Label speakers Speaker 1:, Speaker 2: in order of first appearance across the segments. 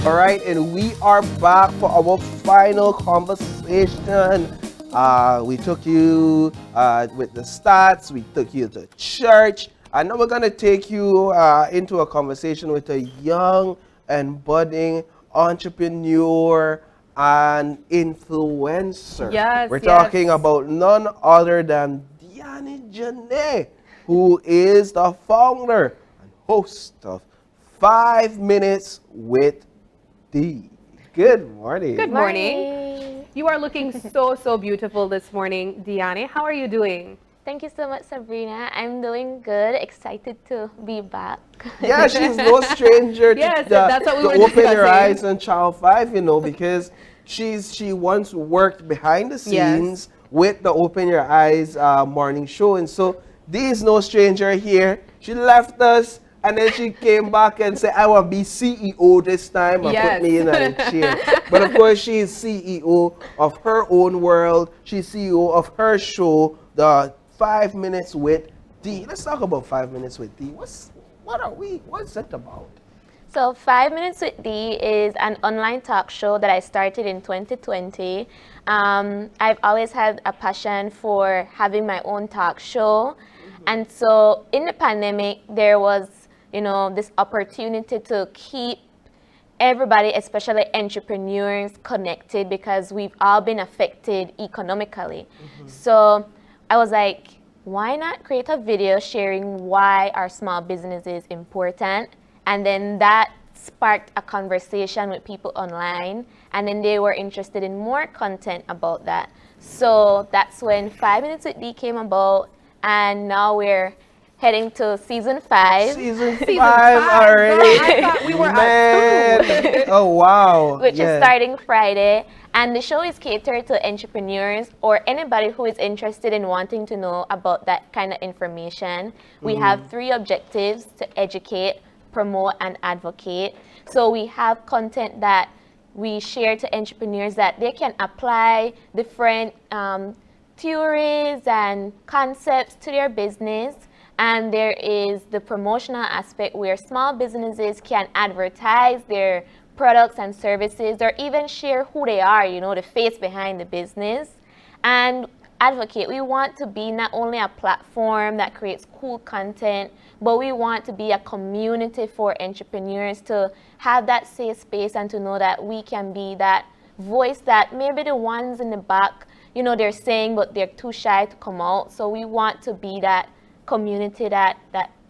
Speaker 1: All right, and we are back for our final conversation. We took you with the stats, we took you to church, and now we're going to take you into a conversation with a young and budding entrepreneur and influencer.
Speaker 2: Yes,
Speaker 1: We're
Speaker 2: yes.
Speaker 1: talking about none other than Janae, who is the founder and host of 5 Minutes with D. Good morning.
Speaker 2: Good morning. You are looking so beautiful this morning, Deanni. How are you doing?
Speaker 3: Thank you so much, Sabrina. I'm doing good. Excited to be back.
Speaker 1: Yeah, she's no stranger to,
Speaker 2: Yes, that's what we
Speaker 1: to
Speaker 2: were
Speaker 1: open your
Speaker 2: discussing.
Speaker 1: eyes on Channel 5, because she once worked behind the scenes with the Open Your Eyes morning show. And so Dee is no stranger here. She left us and then she came back and said, I will be CEO this time, and put me in a chair. But of course, she is CEO of her own world. She's CEO of her show, the 5 Minutes with D. Let's talk about 5 Minutes with D. What's it about?
Speaker 3: So 5 Minutes with D is an online talk show that I started in 2020. I've always had a passion for having my own talk show. And so in the pandemic, there was, this opportunity to keep everybody, especially entrepreneurs, connected because we've all been affected economically. So I was like, why not create a video sharing why our small business is important? And then that sparked a conversation with people online, and then they were interested in more content about that. So that's when 5 Minutes with D came about, and now we're heading to season 5.
Speaker 1: Season 5 already.
Speaker 2: I thought we were at 2.
Speaker 1: Oh, wow.
Speaker 3: Which is starting Friday. And the show is catered to entrepreneurs or anybody who is interested in wanting to know about that kind of information. We have 3 objectives: to educate, promote, and advocate. So we have content that we share to entrepreneurs that they can apply different theories and concepts to their business. And there is the promotional aspect where small businesses can advertise their products and services, or even share who they are, the face behind the business. And advocate, we want to be not only a platform that creates cool content, but we want to be a community for entrepreneurs to have that safe space and to know that we can be that voice that maybe the ones in the back, they're saying, but they're too shy to come out. So we want to be that community that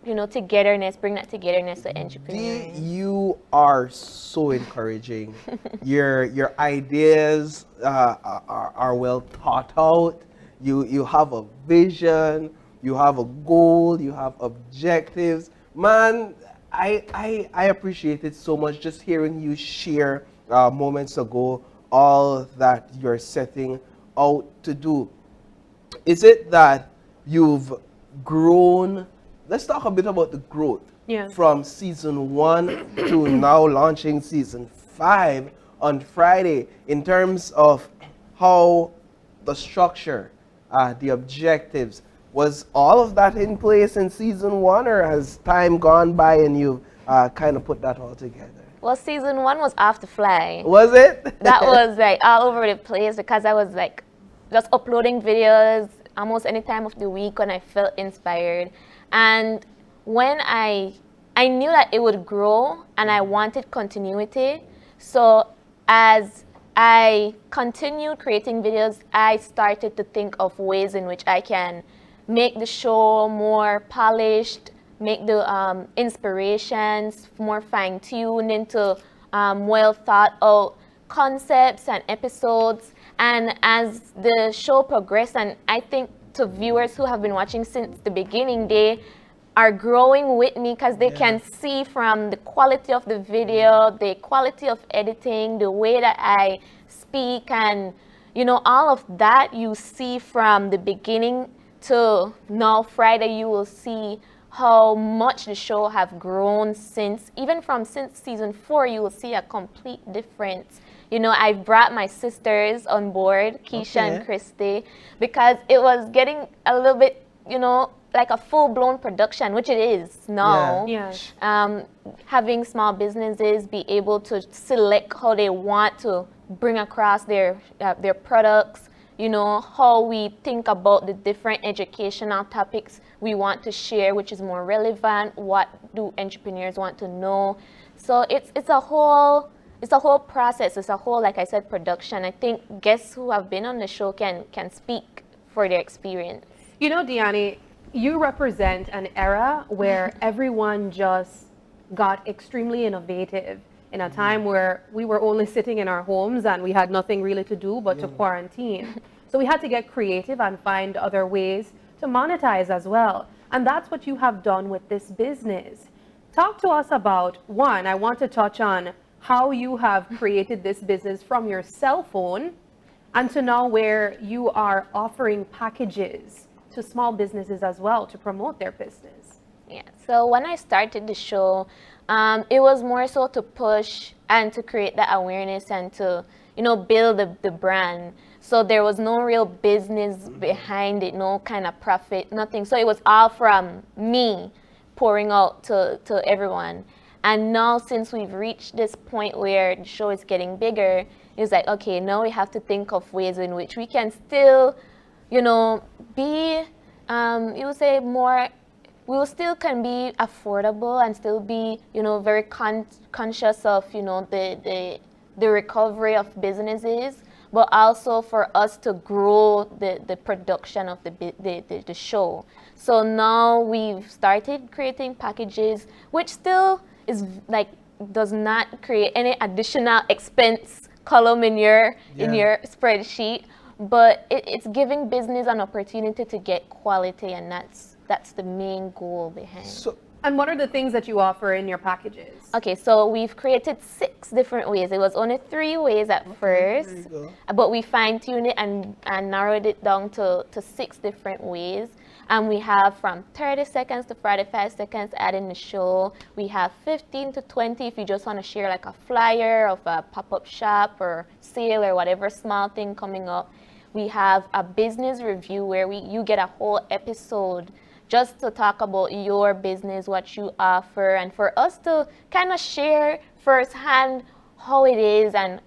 Speaker 3: togetherness, bring that togetherness to entrepreneurs.
Speaker 1: Dee, you are so encouraging. Your ideas are well thought out. You have a vision, you have a goal, you have objectives. Man, I appreciate it so much just hearing you share moments ago all that you're setting out to do. Is it that you've grown? Let's talk a bit about the growth from season 1 to now launching season 5 on Friday, in terms of how the structure, the objectives. Was all of that in place in season 1, or has time gone by and you've kind of put that all together?
Speaker 3: Well, season 1 was off the fly.
Speaker 1: Was it?
Speaker 3: That was like all over the place because I was like just uploading videos almost any time of the week when I felt inspired. And when I knew that it would grow and I wanted continuity. So as I continued creating videos, I started to think of ways in which I can make the show more polished, make the inspirations more fine-tuned into well thought out concepts and episodes. And as the show progressed, and I think to viewers who have been watching since the beginning, they are growing with me because they can see from the quality of the video, the quality of editing, the way that I speak, and all of that you see from the beginning to now Friday. You will see how much the show have grown since season 4. You will see a complete difference. I've brought my sisters on board, Keisha and Christy, because it was getting a little bit like a full-blown production, which it is now.
Speaker 2: Yeah.
Speaker 3: Having small businesses be able to select how they want to bring across their products, how we think about the different educational topics we want to share, which is more relevant, what do entrepreneurs want to know. So it's a whole process. It's a whole, like I said, production. I think guests who have been on the show can speak for their experience.
Speaker 2: Deanni, you represent an era where everyone just got extremely innovative in a time where we were only sitting in our homes and we had nothing really to do but to quarantine. So we had to get creative and find other ways to monetize as well. And that's what you have done with this business. Talk to us about, one, I want to touch on how you have created this business from your cell phone and to now where you are offering packages to small businesses as well to promote their business.
Speaker 3: Yeah, so when I started the show, it was more so to push and to create that awareness and to, build the brand. So there was no real business behind it, no kind of profit, nothing. So it was all from me pouring out to everyone. And now since we've reached this point where the show is getting bigger, it's like, okay, now we have to think of ways in which we can still, be, you would say more, we will still can be affordable and still be, very conscious of, the recovery of businesses, but also for us to grow the production of the show. So now we've started creating packages, which still is like does not create any additional expense column in your spreadsheet, but it's giving business an opportunity to get quality, and that's the main goal behind.
Speaker 2: And what are the things that you offer in your packages?
Speaker 3: Okay, so we've created 6 different ways. It was only 3 ways at first, but we fine-tuned it and narrowed it down to 6 different ways. And we have from 30 seconds to 45 seconds adding the show. We have 15 to 20 if you just want to share like a flyer of a pop-up shop or sale or whatever small thing coming up. We have a business review where you get a whole episode just to talk about your business, what you offer, and for us to kind of share firsthand how it is and,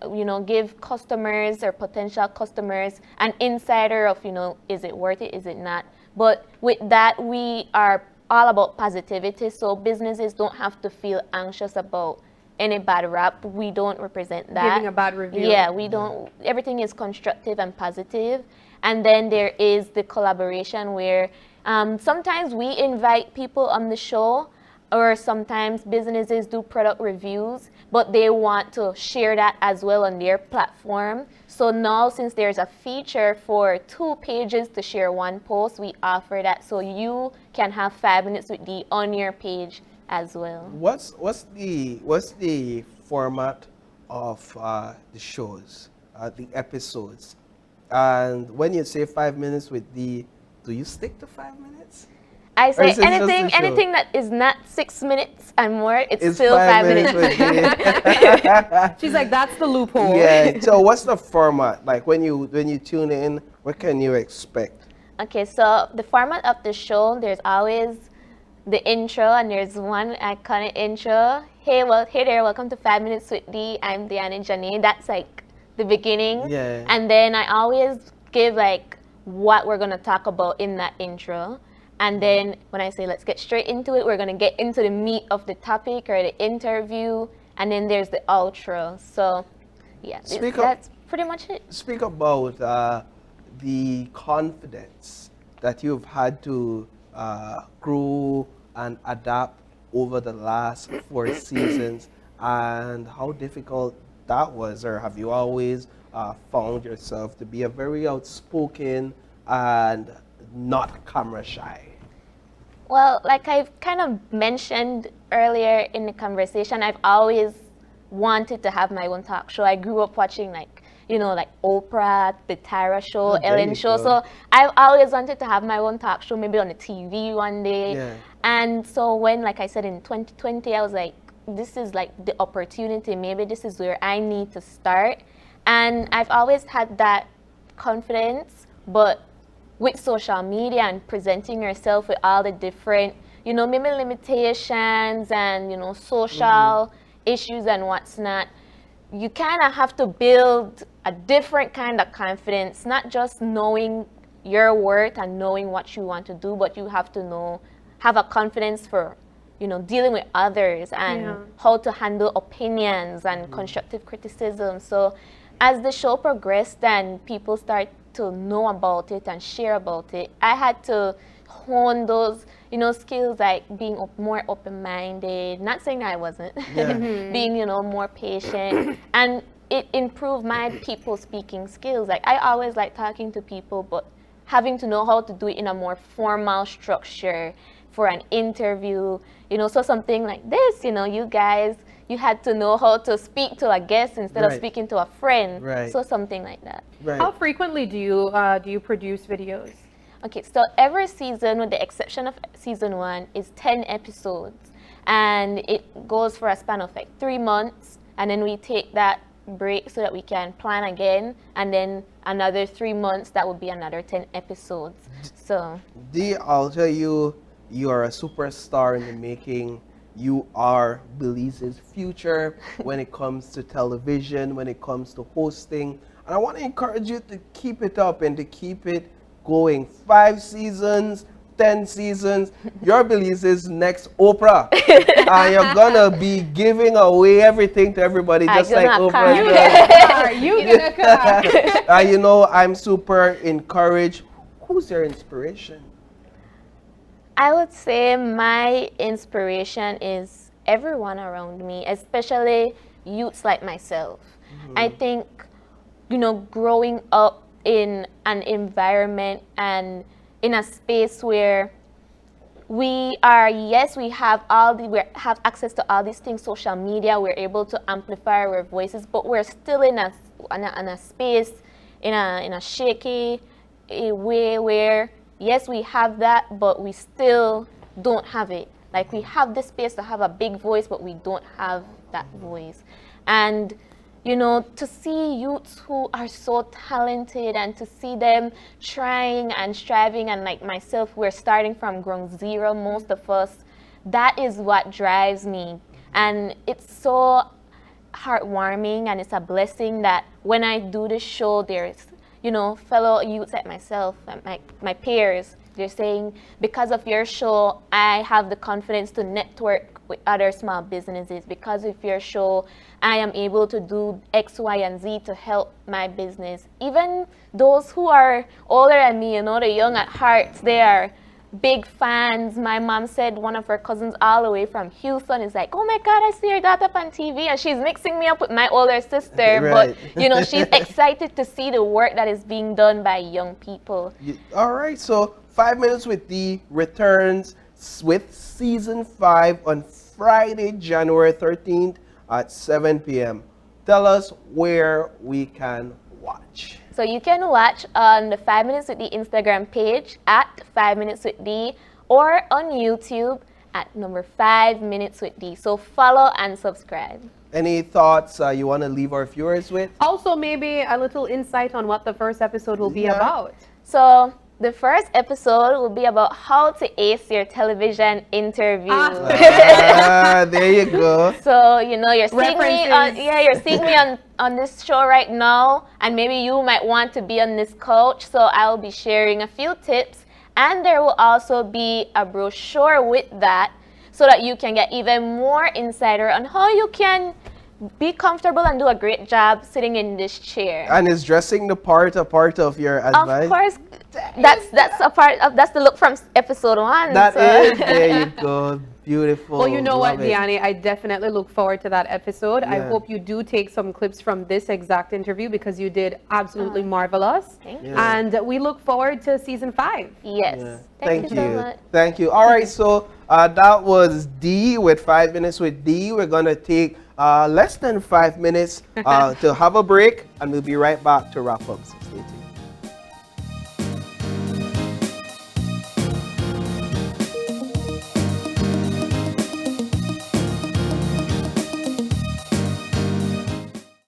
Speaker 3: give customers or potential customers an insider of, is it worth it, is it not? But with that, we are all about positivity, so businesses don't have to feel anxious about any bad rap. We don't represent that.
Speaker 2: Giving a bad review.
Speaker 3: Yeah, we don't. Everything is constructive and positive. And then there is the collaboration where sometimes we invite people on the show, or sometimes businesses do product reviews, but they want to share that as well on their platform. So now, since there's a feature for 2 pages to share 1 post, we offer that so you can have 5 minutes with Dee on your page as well.
Speaker 1: What's the format of the shows, the episodes? And when you say 5 minutes with Dee, do you stick to 5 minutes?
Speaker 3: I say anything that is not 6 minutes and more, it's still 5 minutes.
Speaker 2: She's like, that's the loophole.
Speaker 1: Yeah. So what's the format? Like when you tune in, what can you expect?
Speaker 3: Okay, so the format of the show, there's always the intro, and there's one iconic intro. Hey there, welcome to 5 Minutes with Dee. I'm Deanni Janae. That's like the beginning.
Speaker 1: Yeah.
Speaker 3: And then I always give like what we're gonna talk about in that intro. And then when I say let's get straight into it, we're gonna get into the meat of the topic or the interview, and then there's the outro. So yeah, that's pretty much it.
Speaker 1: Speak about the confidence that you've had to grow and adapt over the last 4 seasons, and how difficult that was, or have you always found yourself to be a very outspoken and not camera shy?
Speaker 3: Well, like I've kind of mentioned earlier in the conversation, I've always wanted to have my own talk show. I grew up watching like Oprah, the Tara show, Ellen show. So I've always wanted to have my own talk show, maybe on the TV one day.
Speaker 1: Yeah.
Speaker 3: And so when, like I said, in 2020, I was like, this is like the opportunity. Maybe this is where I need to start. And I've always had that confidence, but with social media and presenting yourself with all the different, maybe limitations and, social issues and what's not, you kind of have to build a different kind of confidence, not just knowing your worth and knowing what you want to do, but you have to have a confidence for, dealing with others and how to handle opinions and constructive criticism. So as the show progressed and people start to know about it and share about it, I had to hone those, skills like being more open-minded, not saying that I wasn't, being, more patient, and it improved my people speaking skills. Like I always like talking to people, but having to know how to do it in a more formal structure for an interview, so something like this, you guys, you had to know how to speak to a guest instead of speaking to a friend.
Speaker 1: Right.
Speaker 3: So something like that.
Speaker 1: Right.
Speaker 2: How frequently do you produce videos?
Speaker 3: Okay, so every season, with the exception of season 1, is 10 episodes. And it goes for a span of like 3 months. And then we take that break so that we can plan again. And then another 3 months, that would be another 10 episodes. So
Speaker 1: Dee, I'll tell you, you are a superstar in the making. You are Belize's future when it comes to television, when it comes to hosting. And I want to encourage you to keep it up and to keep it going. 5 seasons, 10 seasons. You're Belize's next Oprah. And you're going to be giving away everything to everybody, just like Oprah does.
Speaker 2: You get a car.
Speaker 1: I'm super encouraged. Who's your inspiration?
Speaker 3: I would say my inspiration is everyone around me, especially youths like myself. I think, growing up in an environment and in a space where we have access to all these things, social media, we're able to amplify our voices, but we're still in a space, in a shaky way where, yes, we have that, but we still don't have it. Like, we have this space to have a big voice, but we don't have that voice. And, to see youths who are so talented and to see them trying and striving, and like myself, we're starting from ground zero, most of us, that is what drives me. And it's so heartwarming, and it's a blessing that when I do this show, there's fellow youths like myself and my peers, they're saying, because of your show, I have the confidence to network with other small businesses. Because of your show, I am able to do X, Y, and Z to help my business. Even those who are older than me, the young at heart, they are big fans. My mom said one of her cousins all the way from Houston is like, oh my God, I see your daughter on TV, and she's mixing me up with my older sister.
Speaker 1: Right.
Speaker 3: But, she's excited to see the work that is being done by young people.
Speaker 1: All right, so 5 Minutes with Dee returns with season 5 on Friday, January 13th at 7 p.m. Tell us where we can watch.
Speaker 3: So you can watch on the 5 Minutes with Dee Instagram page at 5 Minutes with Dee, or on YouTube at number 5 Minutes with Dee. So follow and subscribe.
Speaker 1: Any thoughts you want to leave our viewers with?
Speaker 2: Also, maybe a little insight on what the first episode will be about.
Speaker 3: So the first episode will be about how to ace your television interview.
Speaker 1: There you go.
Speaker 3: So, you're seeing me on this show right now, and maybe you might want to be on this couch. So I'll be sharing a few tips, and there will also be a brochure with that, so that you can get even more insider on how you can be comfortable and do a great job sitting in this chair.
Speaker 1: And is dressing the part a part of your advice?
Speaker 3: Of course, that's the look from episode 1.
Speaker 1: There you go. Beautiful.
Speaker 2: Well, you know what,
Speaker 1: Love it.
Speaker 2: Deanni, I definitely look forward to that episode. I
Speaker 1: Yeah.
Speaker 2: hope you do take some clips from this exact interview, because you did absolutely marvelous.
Speaker 3: Thank you.
Speaker 2: And we look forward to season 5.
Speaker 3: Yes.
Speaker 1: Yeah.
Speaker 3: Thank you so much.
Speaker 1: Thank you. All right, so that was Dee with 5 Minutes with Dee. We're going to take less than 5 minutes to have a break, and we'll be right back to wrap up. So stay tuned.